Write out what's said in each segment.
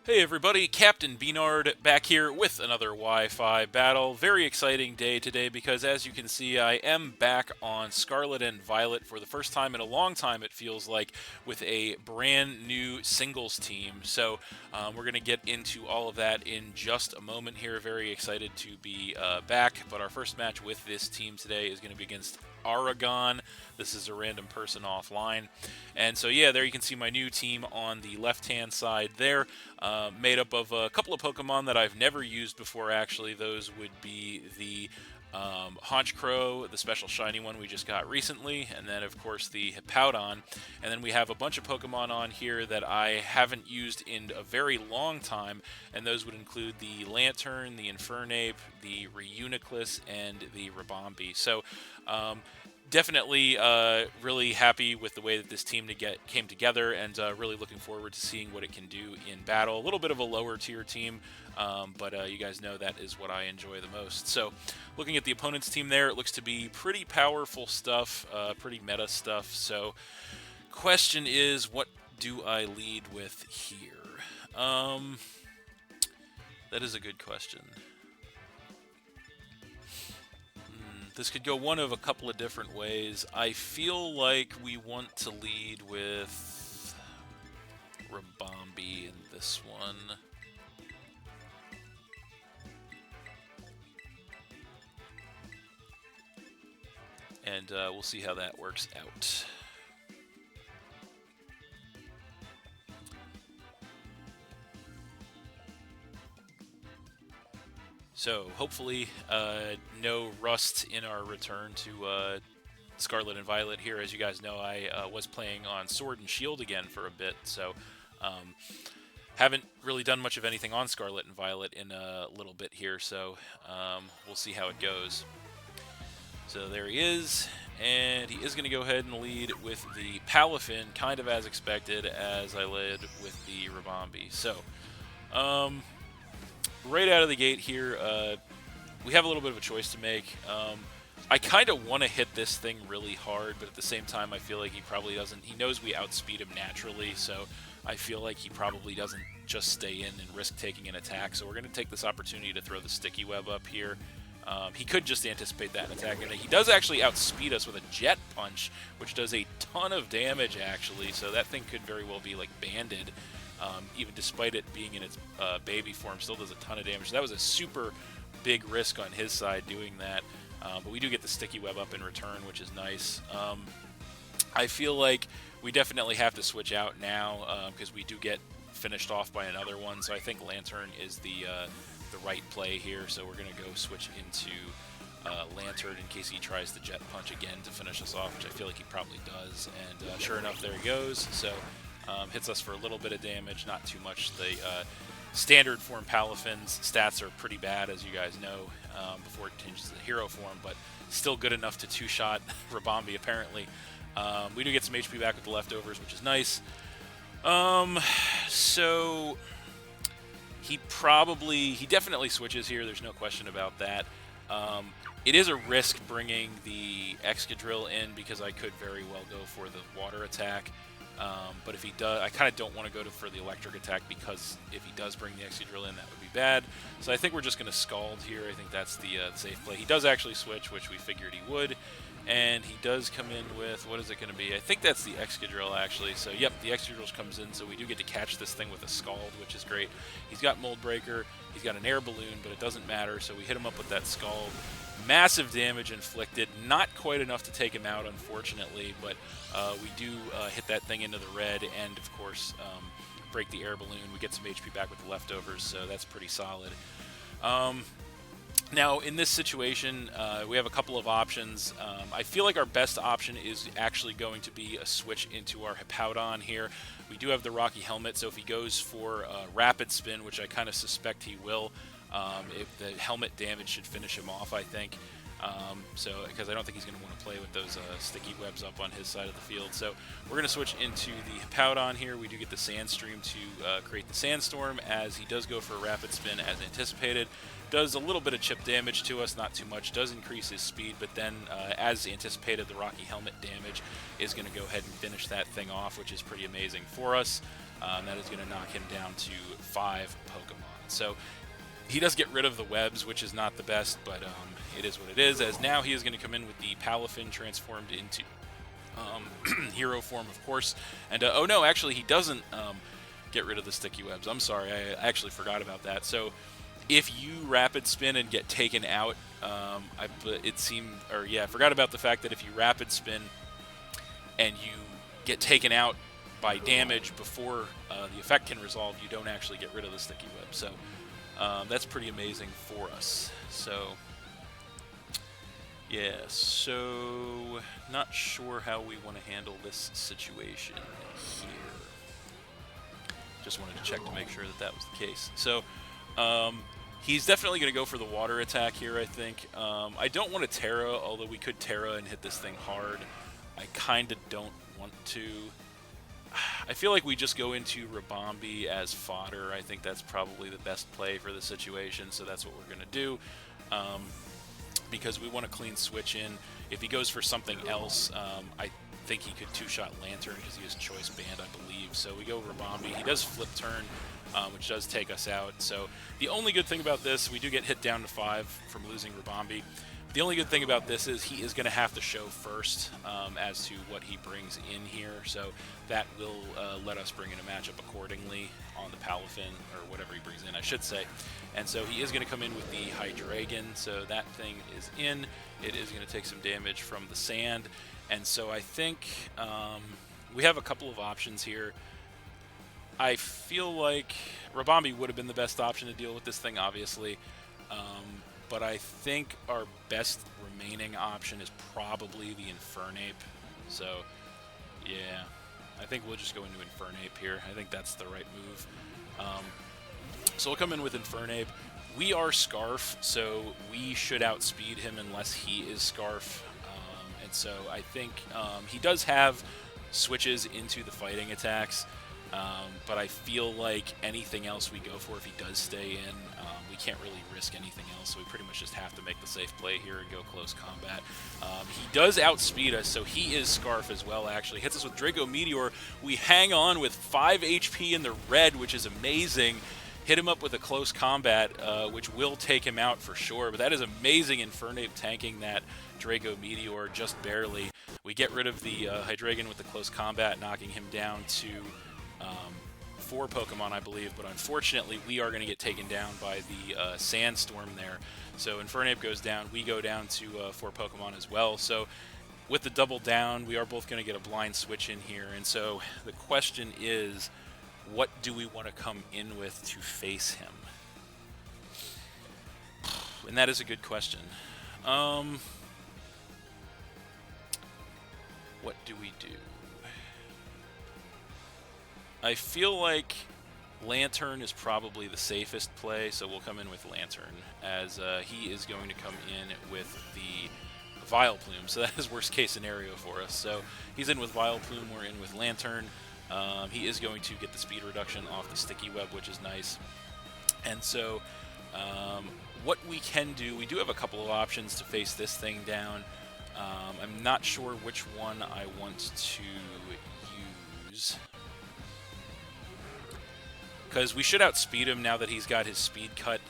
Hey everybody, Captain B-Nard back here with another Wi-Fi battle. Very exciting day today because as you can see I am back on Scarlet and Violet for the first time in a long time it feels like with a brand new singles team. So we're going to get into all of that in just a moment here. Very excited to be back, but our first match with this team today is going to be against Arigon. This is a random person offline. And so yeah, there you can see my new team on the left-hand side there, made up of a couple of Pokemon that I've never used before, actually. Those would be the Haunch Crow, the special shiny one we just got recently, and then, of course, the Hippowdon. And then we have a bunch of Pokemon on here that I haven't used in a very long time, and those would include the Lantern, the Infernape, the Reuniclus, and the Ribombee. So, definitely really happy with the way that this team came together, and really looking forward to seeing what it can do in battle. A little bit of a lower tier team, but you guys know that is what I enjoy the most. So looking at the opponent's team there, it looks to be pretty powerful stuff, pretty meta stuff. So question is, what do I lead with here? That is a good question. This could go one of a couple of different ways. I feel like we want to lead with Ribombee in this one. And we'll see how that works out. So hopefully no rust in our return to Scarlet and Violet here. As you guys know, I was playing on Sword and Shield again for a bit, so haven't really done much of anything on Scarlet and Violet in a little bit here, so we'll see how it goes. So there he is, and he is going to go ahead and lead with the Palafin, kind of as expected, as I led with the Ribombee. So, right out of the gate here, we have a little bit of a choice to make. I kind of want to hit this thing really hard, but at the same time, I feel like he probably doesn't. He knows we outspeed him naturally, so I feel like he probably doesn't just stay in and risk taking an attack. So we're going to take this opportunity to throw the Sticky Web up here. He could just anticipate that and attack, and he does actually outspeed us with a Jet Punch, which does a ton of damage, actually, so that thing could very well be, like, banded. Even despite it being in its baby form, still does a ton of damage. So that was a super big risk on his side doing that. But we do get the Sticky Web up in return, which is nice. I feel like we definitely have to switch out now because we do get finished off by another one. So I think Lantern is the right play here. So we're going to go switch into Lantern in case he tries the Jet Punch again to finish us off, which I feel like he probably does. And sure enough, there he goes. So hits us for a little bit of damage, not too much. The standard form Palafin's stats are pretty bad, as you guys know, before it changes to hero form, but still good enough to two-shot Ribombee, apparently. We do get some HP back with the leftovers, which is nice. So he definitely switches here, there's no question about that. It is a risk bringing the Excadrill in because I could very well go for the water attack. But if he does, I kind of don't want to go for the electric attack because if he does bring the Excadrill in, that would be bad. So I think we're just going to Scald here. I think that's the safe play. He does actually switch, which we figured he would. And he does come in with, what is it going to be? I think that's the Excadrill, actually. So, yep, the Excadrill comes in, so we do get to catch this thing with a Scald, which is great. He's got Mold Breaker, he's got an Air Balloon, but it doesn't matter, so we hit him up with that Scald. Massive damage inflicted, not quite enough to take him out, unfortunately, but we do hit that thing into the red and, of course, break the Air Balloon. We get some HP back with the leftovers, so that's pretty solid. Now, in this situation, we have a couple of options. I feel like our best option is actually going to be a switch into our Hippowdon here. We do have the Rocky Helmet, so if he goes for Rapid Spin, which I kind of suspect he will, if the helmet damage should finish him off, I think. Because I don't think he's going to want to play with those sticky webs up on his side of the field. So we're going to switch into the Hippowdon here. We do get the Sandstream to create the Sandstorm, as he does go for a Rapid Spin as anticipated. Does a little bit of chip damage to us, not too much. Does increase his speed, but then, as anticipated, the Rocky Helmet damage is going to go ahead and finish that thing off, which is pretty amazing for us. That is going to knock him down to 5 Pokemon. So he does get rid of the webs, which is not the best, but it is what it is, as now he is going to come in with the Palafin transformed into hero form, of course. And, oh no, actually he doesn't get rid of the sticky webs. I'm sorry, I actually forgot about that. So if you rapid spin and get taken out, I forgot about the fact that if you rapid spin and you get taken out by damage before the effect can resolve, you don't actually get rid of the sticky web. So that's pretty amazing for us. So yeah, so not sure how we want to handle this situation here. Just wanted to check to make sure that that was the case. So he's definitely going to go for the water attack here, I think. I don't want to Terra, although we could Terra and hit this thing hard. I kind of don't want to. I feel like we just go into Rabombi as fodder. I think that's probably the best play for the situation, so that's what we're going to do. Because we want a clean switch in. If he goes for something else, I think he could two-shot Lantern because he has Choice Band, I believe. So we go Rabombi. He does Flip Turn, which does take us out. So the only good thing about this, we do get hit down to 5 from losing Rabombi. The only good thing about this is he is going to have to show first as to what he brings in here. So that will let us bring in a matchup accordingly on the Palafin, or whatever he brings in, I should say. And so he is going to come in with the Hydreigon. So that thing is in. It is going to take some damage from the sand. And so I think we have a couple of options here. I feel like Rabombi would have been the best option to deal with this thing, obviously. But I think our best remaining option is probably the Infernape. So, yeah, I think we'll just go into Infernape here. I think that's the right move. So we'll come in with Infernape. We are Scarf, so we should outspeed him unless he is Scarf. And so I think he does have switches into the fighting attacks. But I feel like anything else we go for, if he does stay in, we can't really risk anything else, so we pretty much just have to make the safe play here and go close combat. He does outspeed us, so he is Scarf as well, actually. Hits us with Draco Meteor. We hang on with 5 HP in the red, which is amazing. Hit him up with a close combat, which will take him out for sure, but that is amazing. Infernape tanking that Draco Meteor just barely. We get rid of the Hydreigon with the close combat, knocking him down to 4 Pokemon, I believe, but unfortunately we are going to get taken down by the Sandstorm there. So Infernape goes down, we go down to 4 Pokemon as well. So with the double down, we are both going to get a blind switch in here, and so the question is, what do we want to come in with to face him? And that is a good question. What do we do? I feel like Lantern is probably the safest play, so we'll come in with Lantern, as he is going to come in with the Vileplume, so that is worst case scenario for us. So he's in with Vileplume, we're in with Lantern. He is going to get the speed reduction off the Sticky Web, which is nice. And so what we can do, we do have a couple of options to face this thing down. I'm not sure which one I want to use, because we should outspeed him now that he's got his speed cut.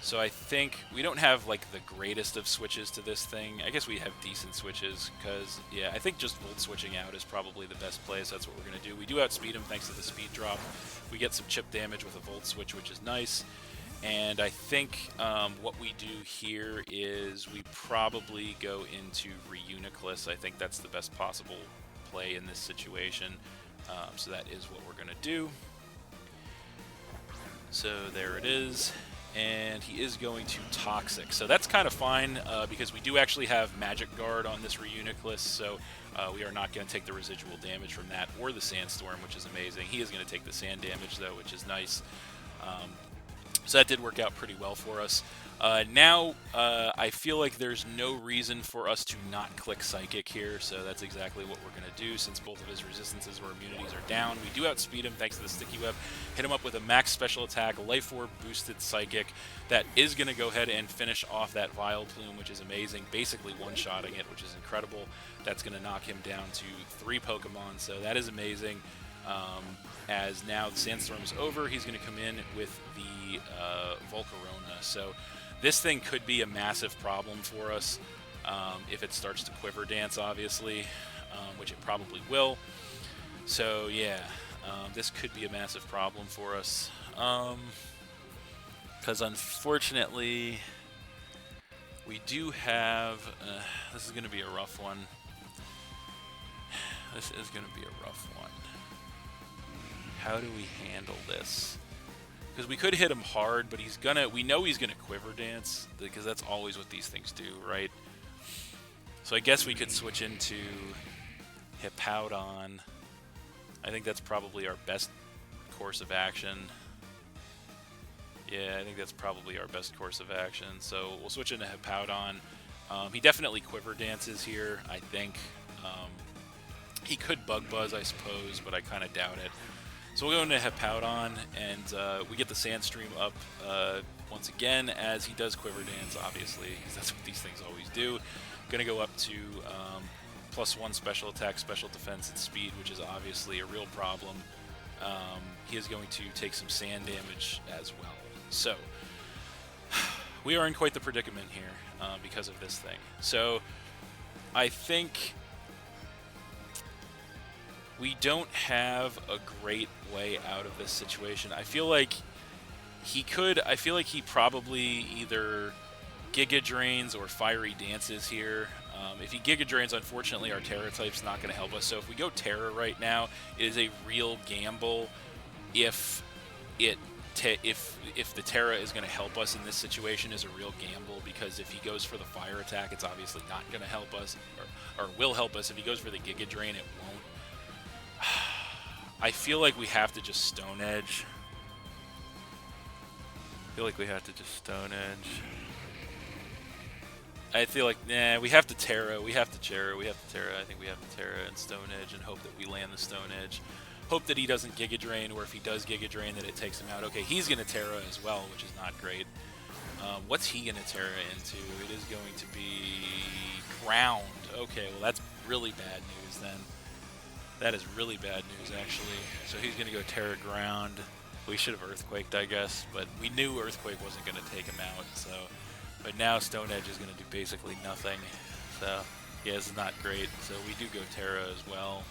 So I think we don't have like the greatest of switches to this thing. I guess we have decent switches, because yeah, I think just Volt switching out is probably the best play, so that's what we're going to do. We do outspeed him thanks to the speed drop. We get some chip damage with a Volt switch, which is nice. And I think what we do here is we probably go into Reuniclus. I think that's the best possible play in this situation. So that is what we're going to do. So there it is. And he is going to Toxic. So that's kind of fine, because we do actually have Magic Guard on this Reuniclus, so we are not going to take the residual damage from that, or the Sandstorm, which is amazing. He is going to take the sand damage, though, which is nice. So that did work out pretty well for us. Now, I feel like there's no reason for us to not click Psychic here, so that's exactly what we're going to do since both of his resistances or immunities are down. We do outspeed him thanks to the Sticky Web, hit him up with a max special attack, Life Orb boosted Psychic. That is going to go ahead and finish off that Vile Plume, which is amazing, basically one-shotting it, which is incredible. That's going to knock him down to 3 Pokemon, so that is amazing. As now the Sandstorm is over, he's going to come in with the Volcarona. So this thing could be a massive problem for us if it starts to Quiver Dance, obviously, which it probably will. So yeah, this could be a massive problem for us. Because unfortunately, we do have... this is going to be a rough one. This is going to be a rough one. How do we handle this? Because we could hit him hard, but he's gonna... We know he's gonna Quiver Dance, because that's always what these things do, right? So I guess we could switch into Hippowdon. I think that's probably our best course of action. Yeah, I think that's probably our best course of action. So we'll switch into Hippowdon. He definitely Quiver Dances here, I think. He could Bug Buzz, I suppose, but I kind of doubt it. So we'll go into Hippowdon, and we get the Sandstream up once again, as he does Quiver Dance, obviously, because that's what these things always do. Going to go up to +1 special attack, special defense, and speed, which is obviously a real problem. He is going to take some sand damage as well. So we are in quite the predicament here because of this thing. So I think we don't have a great way out of this situation. I feel like he could... I feel like he probably either Giga Drains or Fiery Dances here. If he Giga Drains, unfortunately, our Terra type's not going to help us. So if we go Terra right now, it is a real gamble if the Terra is going to help us in this situation. Is a real gamble, because if he goes for the Fire attack, it's obviously not going to help us, or will help us. If he goes for the Giga Drain, it won't. I feel like we have to just Stone Edge. I feel like we have to just Stone Edge. I feel like, nah, we have to Terra. We have to Terra. We have to Terra. I think we have to Terra and Stone Edge and hope that we land the Stone Edge. Hope that he doesn't Giga Drain, or if he does Giga Drain, that it takes him out. Okay, he's going to Terra as well, which is not great. What's he going to Terra into? It is going to be Ground. Okay, well, that's really bad news then. That is really bad news, actually. So he's going to go Terra Ground. We should have Earthquaked, I guess, but we knew Earthquake wasn't going to take him out. So, but now Stone Edge is going to do basically nothing. So, yeah, this is not great. So we do go Terra as well.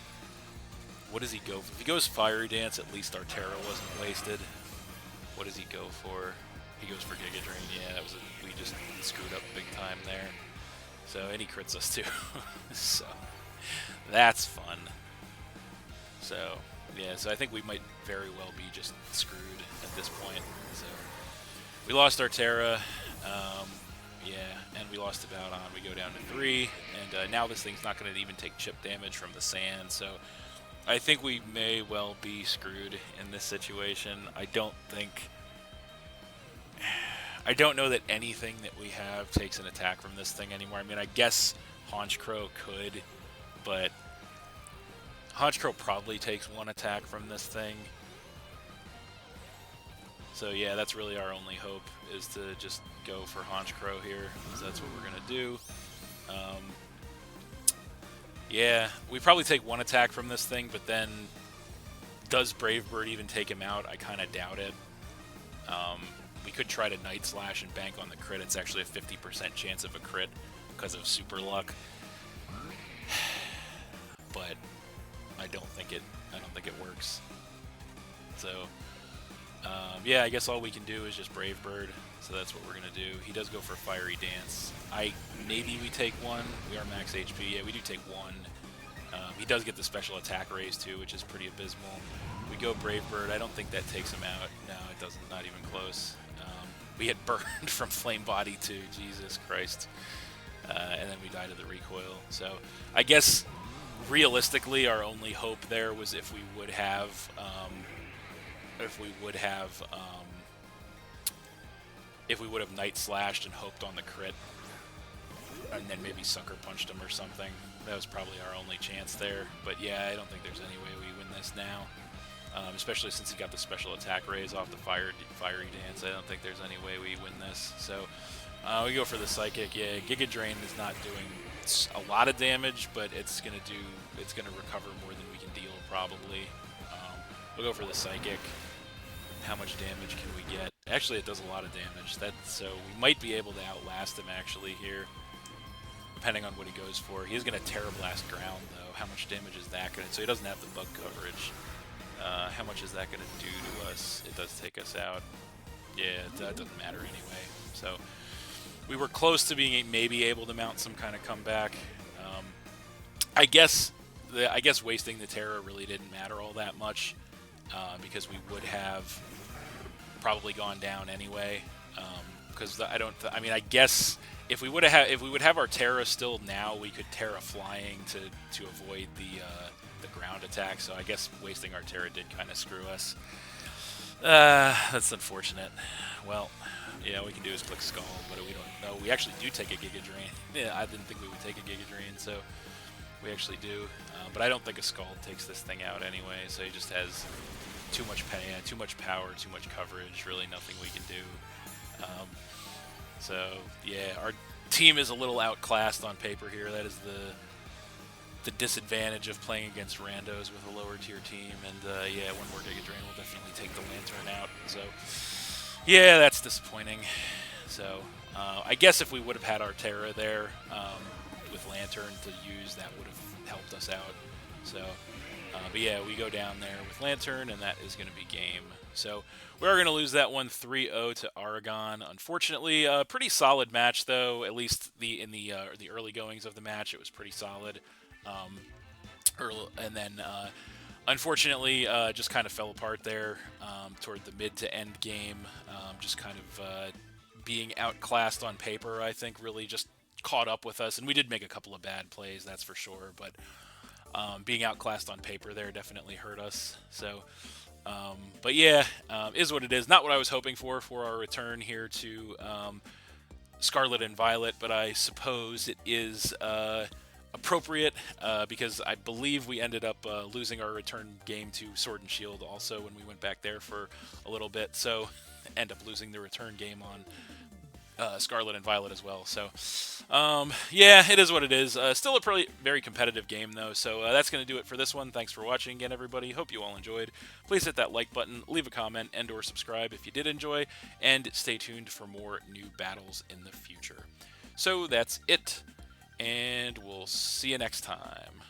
What does he go for? If he goes Fiery Dance, at least our Terra wasn't wasted. What does he go for? He goes for Giga Drain. Yeah, that was we just screwed up big time there. So, and he crits us too. So, that's fun. So, yeah, so I think we might very well be just screwed at this point. So, we lost our Terra, yeah, and we lost Hippowdon. We go down to 3, and now this thing's not going to even take chip damage from the sand, so I think we may well be screwed in this situation. I don't know that anything that we have takes an attack from this thing anymore. I mean, I guess Honchkrow could, but Honchkrow probably takes 1 attack from this thing. So yeah, that's really our only hope, is to just go for Honchkrow here, because that's what we're going to do. Yeah, we probably take 1 attack from this thing, but then does Brave Bird even take him out? I kind of doubt it. We could try to Night Slash and bank on the crit. It's actually a 50% chance of a crit because of Super Luck. But I don't think it works. So yeah, I guess all we can do is just Brave Bird. So that's what we're gonna do. He does go for Fiery Dance. Maybe we take 1. We are max HP. Yeah, we do take 1. He does get the special attack raise too, which is pretty abysmal. We go Brave Bird. I don't think that takes him out. No, it doesn't. Not even close. We get burned from Flame Body too. Jesus Christ. And then we die to the recoil. So I guess realistically, our only hope there was if we would have if we would have Night Slashed and hoped on the crit, and then maybe Sucker Punched him or something. That was probably our only chance there. But yeah, I don't think there's any way we win this now. Especially since he got the special attack raise off the Fiery Dance. I don't think there's any way we win this. So we go for the Psychic. Yeah, Giga Drain is not doing a lot of damage, but it's gonna recover more than we can deal probably. We'll go for the Psychic. How much damage can we get? Actually, it does a lot of damage. So we might be able to outlast him actually here, depending on what he goes for. He's gonna Terra Blast Ground though. How much damage is that gonna? So he doesn't have the bug coverage. How much is that gonna do to us? It does take us out. Yeah, that doesn't matter anyway. So we were close to being maybe able to mount some kind of comeback. I guess wasting the Terra really didn't matter all that much because we would have probably gone down anyway. Because I mean, I guess if we would have our Terra still now, we could Terra flying to avoid the ground attack. So I guess wasting our Terra did kind of screw us. That's unfortunate. Well, yeah, we can do is click Skull, but we don't know. We actually do take a Giga Drain. Yeah, I didn't think we would take a Giga Drain, so we actually do. But I don't think a Skull takes this thing out anyway, so he just has too much too much power, too much coverage, really nothing we can do. So, yeah, our team is a little outclassed on paper here. That is the disadvantage of playing against randos with a lower tier team, and yeah, one more Giga Drain will definitely take the Lantern out. So yeah, that's disappointing. So I guess if we would have had our Terra there with Lantern to use, that would have helped us out. So but yeah, we go down there with Lantern, and that is going to be game. So we are going to lose that one 3-0 to Arigon. Unfortunately, a pretty solid match though. At least in the early goings of the match, it was pretty solid. And then unfortunately just kind of fell apart there toward the mid to end game. Just kind of being outclassed on paper, I think, really just caught up with us. And we did make a couple of bad plays, that's for sure. But being outclassed on paper there definitely hurt us. So, but yeah, is what it is. Not what I was hoping for our return here to Scarlet and Violet, but I suppose it is appropriate because I believe we ended up losing our return game to Sword and Shield also when we went back there for a little bit, so end up losing the return game on Scarlet and Violet as well. So yeah, it is what it is. Still a very competitive game though, so that's going to do it for this one. Thanks for watching again, everybody. Hope you all enjoyed. Please hit that like button, leave a comment, and or subscribe if you did enjoy, and stay tuned for more new battles in the future. So that's it, and we'll see you next time.